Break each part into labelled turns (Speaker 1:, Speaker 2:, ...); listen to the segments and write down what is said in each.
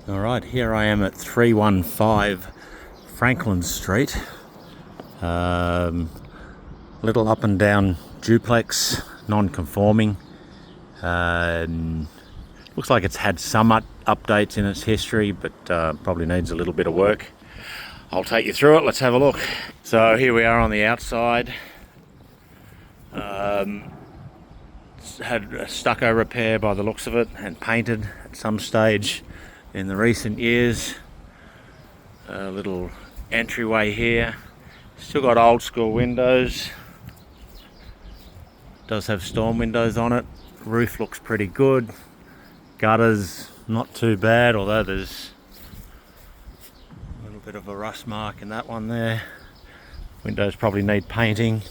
Speaker 1: Alright, here I am at 315 Franklin Street. Little up and down duplex, non-conforming. Looks like it's had some updates in its history, but probably needs a little bit of work. I'll take you through it, let's have a look. So here we are on the outside. It's had a stucco repair by the looks of it, and painted at some stage in the recent years. A little entryway here. Still got old school windows. Does have storm windows on it. Roof looks pretty good. Gutters not too bad, although there's a little bit of a rust mark in that one there. Windows probably need painting.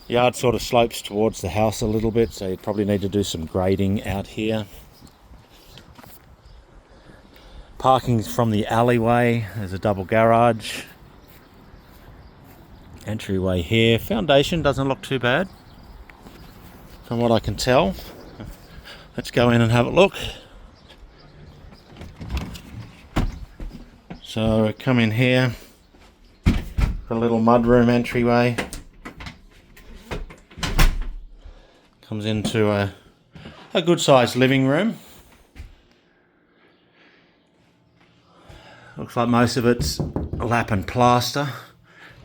Speaker 1: Yard sort of slopes towards the house a little bit, so you probably need to do some grading out here. Parking's from the alleyway. There's a double garage. Entryway here. Foundation doesn't look too bad from what I can tell. Let's go in and have a look. So come in here. A little mudroom entryway. Comes into a good sized living room. Looks like most of it's lap and plaster.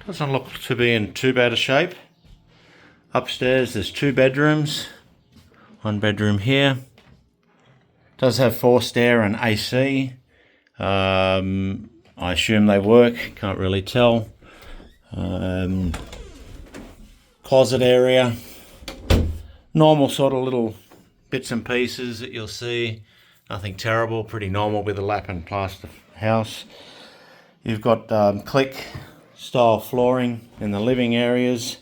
Speaker 1: Doesn't look to be in too bad a shape. Upstairs there's 2 bedrooms. 1 bedroom here. Does have forced air and AC. I assume they work, can't really tell. Closet area. Normal sort of little bits and pieces that you'll see. Nothing terrible, pretty normal with a lap and plaster house. You've got click style flooring in the living areas.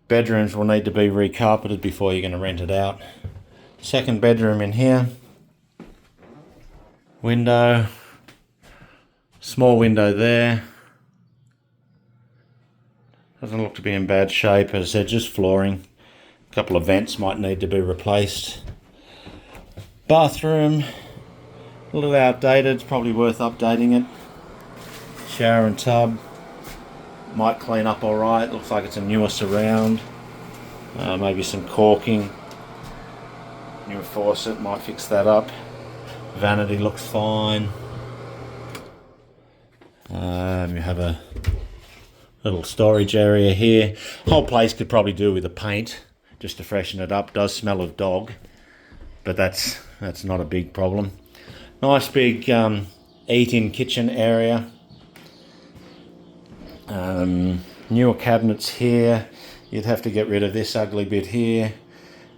Speaker 1: Bedrooms will need to be recarpeted before you're going to rent it out. Second bedroom in here. Window. Small window there. Doesn't look to be in bad shape, as I said, just flooring. A couple of vents might need to be replaced. Bathroom. A little outdated, it's probably worth updating it. Shower and tub. Might clean up alright, looks like it's a newer surround. Maybe some caulking. New faucet might fix that up. Vanity looks fine. You have a little storage area here. Whole place could probably do with a paint just to freshen it up. Does smell of dog, but that's not a big problem. Nice big eat-in kitchen area. Newer cabinets here. You'd have to get rid of this ugly bit here.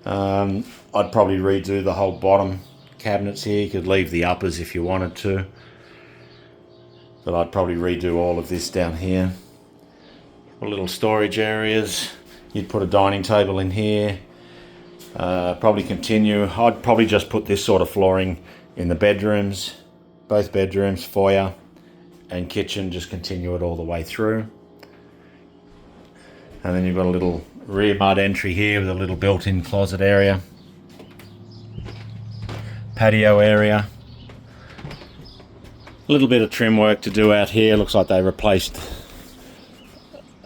Speaker 1: I'd probably redo the whole bottom cabinets here. You could leave the uppers if you wanted to, but I'd probably redo all of this down here. Little storage areas. You'd put a dining table in here. Probably continue. I'd probably just put this sort of flooring in the bedrooms, both bedrooms, foyer and kitchen, just continue it all the way through. And then you've got a little rear mud entry here with a little built-in closet area. Patio area. A little bit of trim work to do out here. Looks like they replaced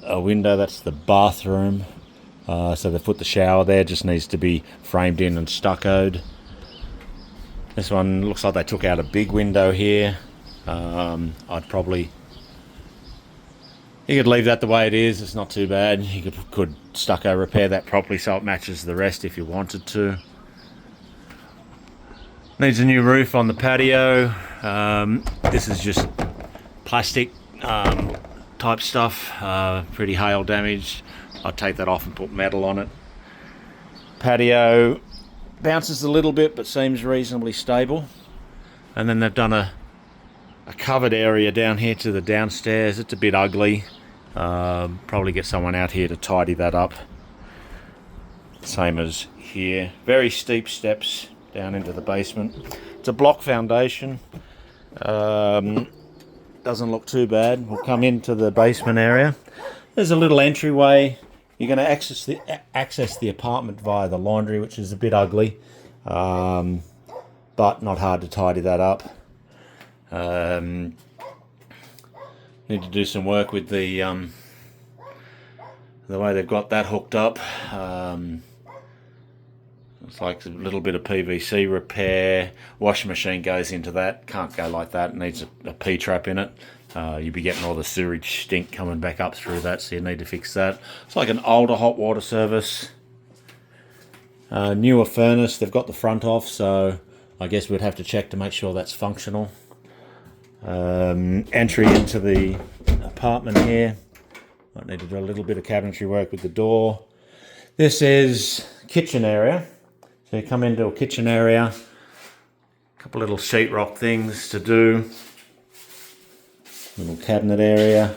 Speaker 1: a window, that's the bathroom. So they put the shower there, just needs to be framed in and stuccoed. This one looks like they took out a big window here. You could leave that the way it is, it's not too bad. You could stucco repair that properly so it matches the rest if you wanted to. Needs a new roof on the patio. This is just plastic type stuff, pretty hail damaged. I'd take that off and put metal on it. Patio bounces a little bit but seems reasonably stable. And then they've done a covered area down here to the downstairs. It's a bit ugly. Probably get someone out here to tidy that up. Same as here. Very steep steps down into the basement. It's a block foundation. Doesn't look too bad. We'll come into the basement area. There's a little entryway. You're going to access the apartment via the laundry, which is a bit ugly. But but not hard to tidy that up. Need to do some work with the way they've got that hooked up. It's like a little bit of PVC repair. Washing machine goes into that. Can't go like that. It needs a P-trap in it. You'll be getting all the sewage stink coming back up through that, so you need to fix that. It's like an older hot water service. Newer furnace. They've got the front off, so I guess we'd have to check to make sure that's functional. Entry into the apartment here. Might need to do a little bit of cabinetry work with the door. This is kitchen area. So you come into a kitchen area, a couple little sheetrock things to do. Little cabinet area.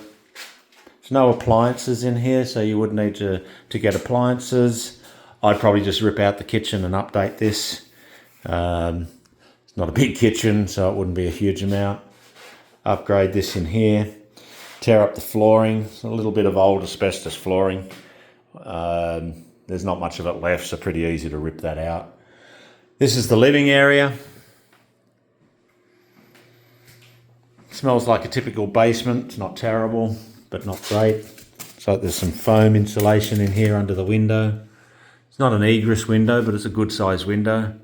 Speaker 1: There's no appliances in here, so you would need to get appliances. I'd probably just rip out the kitchen and update this. It's not a big kitchen, so it wouldn't be a huge amount. Upgrade this in here. Tear up the flooring. It's a little bit of old asbestos flooring. There's not much of it left, so pretty easy to rip that out. This is the living area. Smells like a typical basement. It's not terrible, but not great. So there's some foam insulation in here under the window. It's not an egress window, but it's a good size window.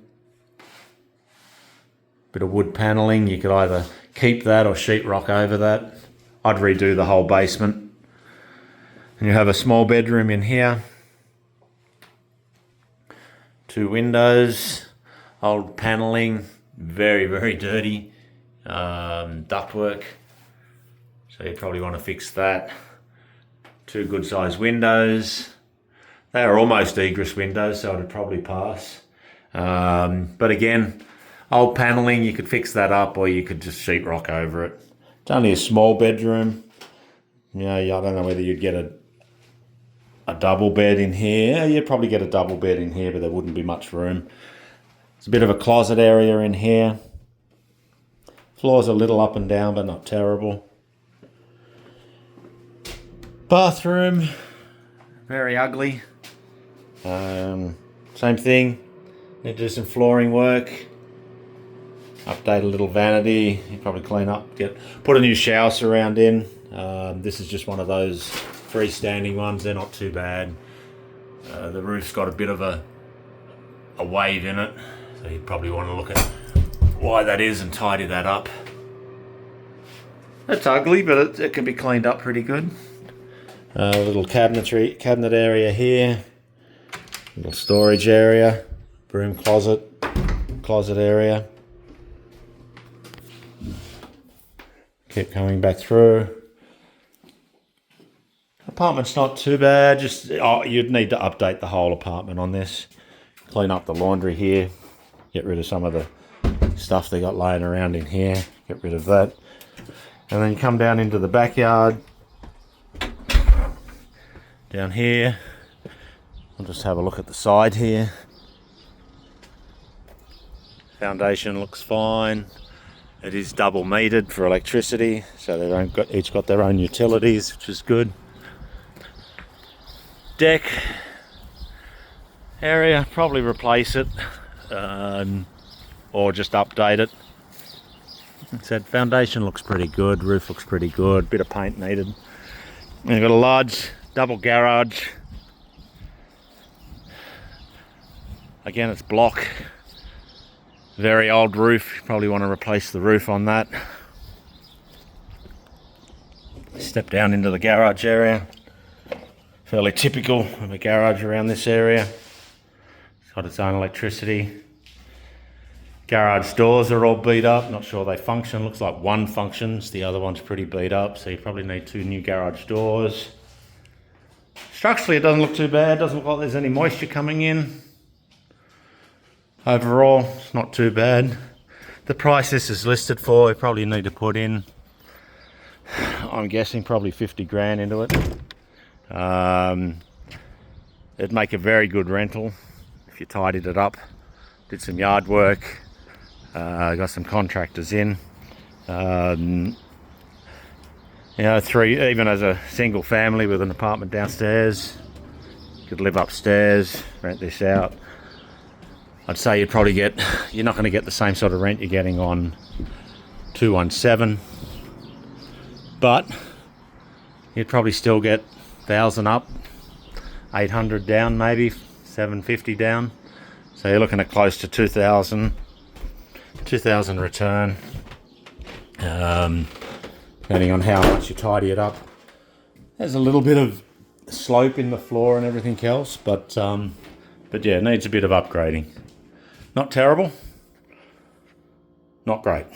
Speaker 1: Bit of wood paneling. You could either keep that or sheetrock over that. I'd redo the whole basement. And you have a small bedroom in here. 2 windows, old paneling, very, very dirty. Ductwork. So you probably want to fix that. 2 good sized windows. They are almost egress windows, so it'd probably pass. But again, old paneling, you could fix that up, or you could just sheetrock over it. It's only a small bedroom. You know, I don't know whether you'd get a double bed in here. You'd probably get a double bed in here, but there wouldn't be much room. It's a bit of a closet area in here. Floor's a little up and down, but not terrible. Bathroom, very ugly. Same thing. Need to do some flooring work. Update a little vanity. You probably clean up, put a new shower surround in. This is just one of those freestanding ones. They're not too bad. The roof's got a bit of a wave in it, so you probably want to look at why that is and tidy that up. It's ugly, but it can be cleaned up pretty good. A little cabinet area here. Little storage area. Broom closet area. Keep coming back through. Apartment's not too bad. Just you'd need to update the whole apartment on this. Clean up the laundry here. Get rid of some of the stuff they got laying around in here. Get rid of that. And then you come down into the backyard. Down here. I'll just have a look at the side here. Foundation looks fine. It is double metered for electricity, so they've each got their own utilities, which is good. Deck area, probably replace it or just update it. Like I said, foundation looks pretty good, roof looks pretty good, bit of paint needed. And you've got a large double garage. Again, it's block. Very old roof, you probably want to replace the roof on that. Step down into the garage area. Fairly typical of a garage around this area. It's got its own electricity. Garage doors are all beat up, not sure they function. Looks like one functions, the other one's pretty beat up, so you probably need 2 new garage doors. Structurally it doesn't look too bad, doesn't look like there's any moisture coming in. Overall, it's not too bad. The price this is listed for, you probably need to put in, I'm guessing, probably 50 grand into it. It'd make a very good rental if you tidied it up, did some yard work, got some contractors in. You know, 3, even as a single family with an apartment downstairs, you could live upstairs, rent this out. I'd say you're not going to get the same sort of rent you're getting on 217, but you'd probably still get 1,000 up, 800 down, maybe 750 down. So you're looking at close to 2,000 return, depending on how much you tidy it up. There's a little bit of slope in the floor and everything else, but yeah, it needs a bit of upgrading. Not terrible, not great.